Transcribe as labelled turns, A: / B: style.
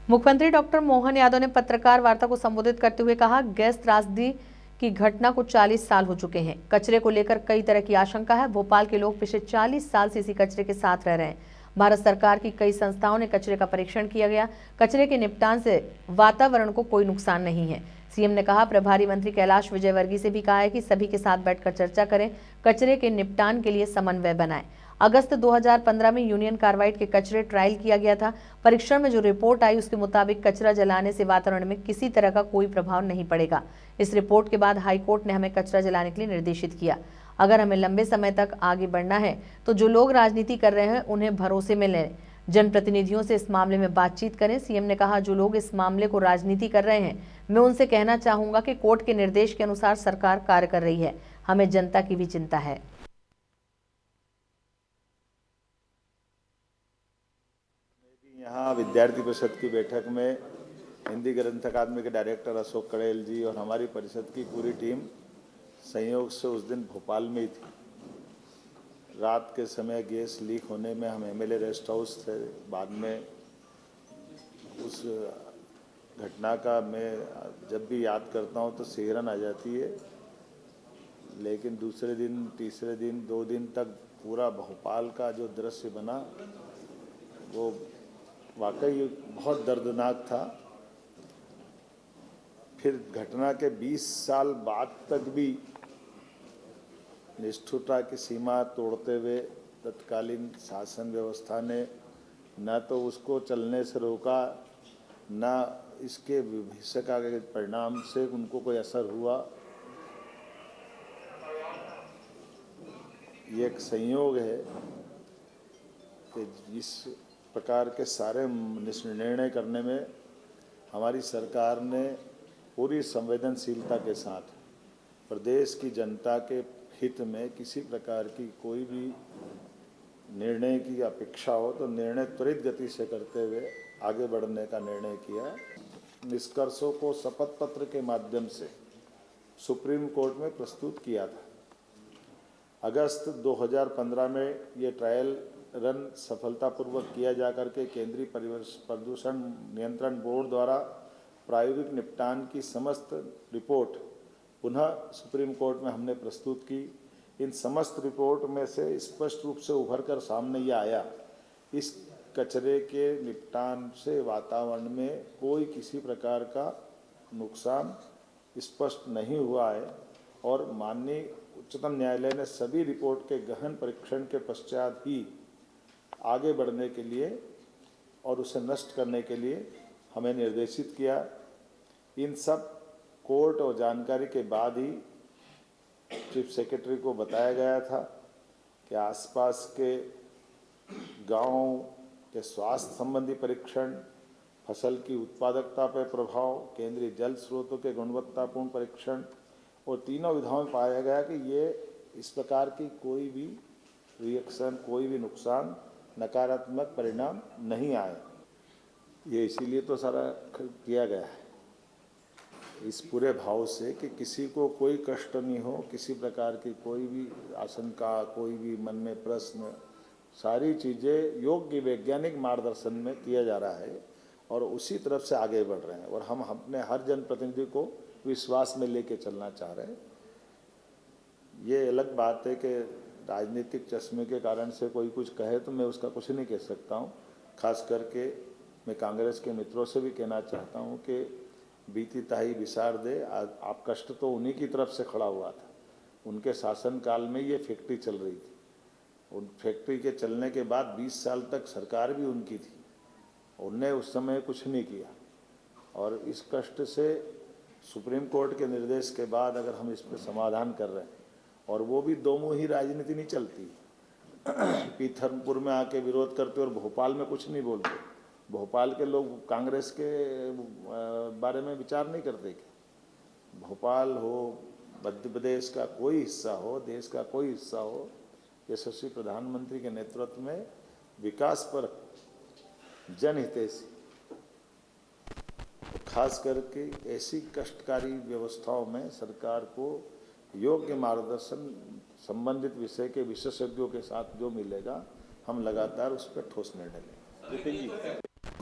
A: मुख्यमंत्री डॉक्टर मोहन यादव ने पत्रकार वार्ता को संबोधित करते हुए कहा, गैस त्रासदी की घटना को 40 साल हो चुके हैं। कचरे को लेकर कई तरह की आशंका है। भोपाल के लोग पिछले 40 साल से इसी कचरे के साथ रह रहे हैं। भारत सरकार की कई संस्थाओं ने कचरे का परीक्षण किया गया। कचरे के निपटान से वातावरण को कोई नुकसान नहीं है। सीएम ने कहा, प्रभारी मंत्री कैलाश विजयवर्गीय से भी कहा है कि सभी के साथ बैठकर चर्चा करें, कचरे के निपटान के लिए समन्वय बनाएं। अगस्त 2015 में यूनियन कार्बाइड के कचरे ट्रायल किया गया था। परीक्षण में जो रिपोर्ट आई उसके मुताबिक कचरा जलाने से वातावरण में किसी तरह का कोई प्रभाव नहीं पड़ेगा। इस रिपोर्ट के बाद हाईकोर्ट ने हमें कचरा जलाने के लिए निर्देशित किया। अगर हमें लंबे समय तक आगे बढ़ना है तो जो लोग राजनीति कर रहे हैं उन्हें भरोसे में लें, जनप्रतिनिधियों से इस मामले में बातचीत करें। सीएम ने कहा, जो लोग इस मामले को राजनीति कर रहे हैं, मैं उनसे कहना चाहूंगा कि कोर्ट के निर्देश के अनुसार सरकार कार्य कर रही है। हमें जनता की भी चिंता है।
B: यहाँ विद्यार्थी परिषद की बैठक में हिंदी ग्रंथ अकादमी के डायरेक्टर अशोक कड़ेल जी और हमारी परिषद की पूरी टीम संयोग से उस दिन भोपाल में ही थी। रात के समय गैस लीक होने में हम एमएलए रेस्ट हाउस थे। बाद में उस घटना का मैं जब भी याद करता हूँ तो सिहरन आ जाती है। लेकिन दूसरे दिन, तीसरे दिन, 2 दिन तक पूरा भोपाल का जो दृश्य बना वो वाकई बहुत दर्दनाक था। फिर घटना के 20 साल बाद तक भी निष्ठुरता की सीमा तोड़ते हुए तत्कालीन शासन व्यवस्था ने न तो उसको चलने से रोका, न इसके भविष्य का परिणाम से उनको कोई असर हुआ। ये एक संयोग है कि इस प्रकार के सारे निर्णय करने में हमारी सरकार ने पूरी संवेदनशीलता के साथ प्रदेश की जनता के हित में किसी प्रकार की कोई भी निर्णय की अपेक्षा हो तो निर्णय त्वरित गति से करते हुए आगे बढ़ने का निर्णय किया। निष्कर्षों को शपथ पत्र के माध्यम से सुप्रीम कोर्ट में प्रस्तुत किया था। अगस्त 2015 में ये ट्रायल रन सफलतापूर्वक किया जाकर के केंद्रीय प्रदूषण नियंत्रण बोर्ड द्वारा प्रायोगिक निपटान की समस्त रिपोर्ट पुनः सुप्रीम कोर्ट में हमने प्रस्तुत की। इन समस्त रिपोर्ट में से स्पष्ट रूप से उभर कर सामने ये आया, इस कचरे के निपटान से वातावरण में कोई किसी प्रकार का नुकसान स्पष्ट नहीं हुआ है। और माननीय उच्चतम न्यायालय ने सभी रिपोर्ट के गहन परीक्षण के पश्चात ही आगे बढ़ने के लिए और उसे नष्ट करने के लिए हमें निर्देशित किया। इन सब कोर्ट और जानकारी के बाद ही चीफ सेक्रेटरी को बताया गया था कि आसपास के गांवों के स्वास्थ्य संबंधी परीक्षण, फसल की उत्पादकता पर प्रभाव, केंद्रीय जल स्रोतों के गुणवत्तापूर्ण परीक्षण और तीनों विधाओं में पाया गया कि ये इस प्रकार की कोई भी रिएक्शन, कोई भी नुकसान, नकारात्मक परिणाम नहीं आए। ये इसीलिए तो सारा किया गया है इस पूरे भाव से कि किसी को कोई कष्ट नहीं हो, किसी प्रकार की कोई भी आशंका, कोई भी मन में प्रश्न, सारी चीज़ें योग्य वैज्ञानिक मार्गदर्शन में किया जा रहा है और उसी तरफ से आगे बढ़ रहे हैं। और हम अपने हर जनप्रतिनिधि को विश्वास में लेके चलना चाह रहे हैं। ये अलग बात है कि राजनीतिक चश्मे के कारण से कोई कुछ कहे तो मैं उसका कुछ नहीं कह सकता हूँ। खास करके मैं कांग्रेस के मित्रों से भी कहना चाहता हूँ कि बीती ताही विसार दे, आप कष्ट तो उन्हीं की तरफ से खड़ा हुआ था। उनके शासनकाल में ये फैक्ट्री चल रही थी। उन फैक्ट्री के चलने के बाद 20 साल तक सरकार भी उनकी थी, उनने उस समय कुछ नहीं किया। और इस कष्ट से सुप्रीम कोर्ट के निर्देश के बाद अगर हम इस पर समाधान कर रहे हैं, और वो भी दो मुँही राजनीति नहीं चलती। पीथरपुर में आके विरोध करते और भोपाल में कुछ नहीं बोलते। भोपाल के लोग कांग्रेस के बारे में विचार नहीं करते कि भोपाल हो, मध्य प्रदेश का कोई हिस्सा हो, देश का कोई हिस्सा हो, यशस्वी प्रधानमंत्री के नेतृत्व में विकास पर जनहितैषी, खास करके ऐसी कष्टकारी व्यवस्थाओं में सरकार को योग्य मार्गदर्शन संबंधित विषय के विशेषज्ञों के साथ जो मिलेगा, हम लगातार उस पर ठोस निर्णय लेंगे।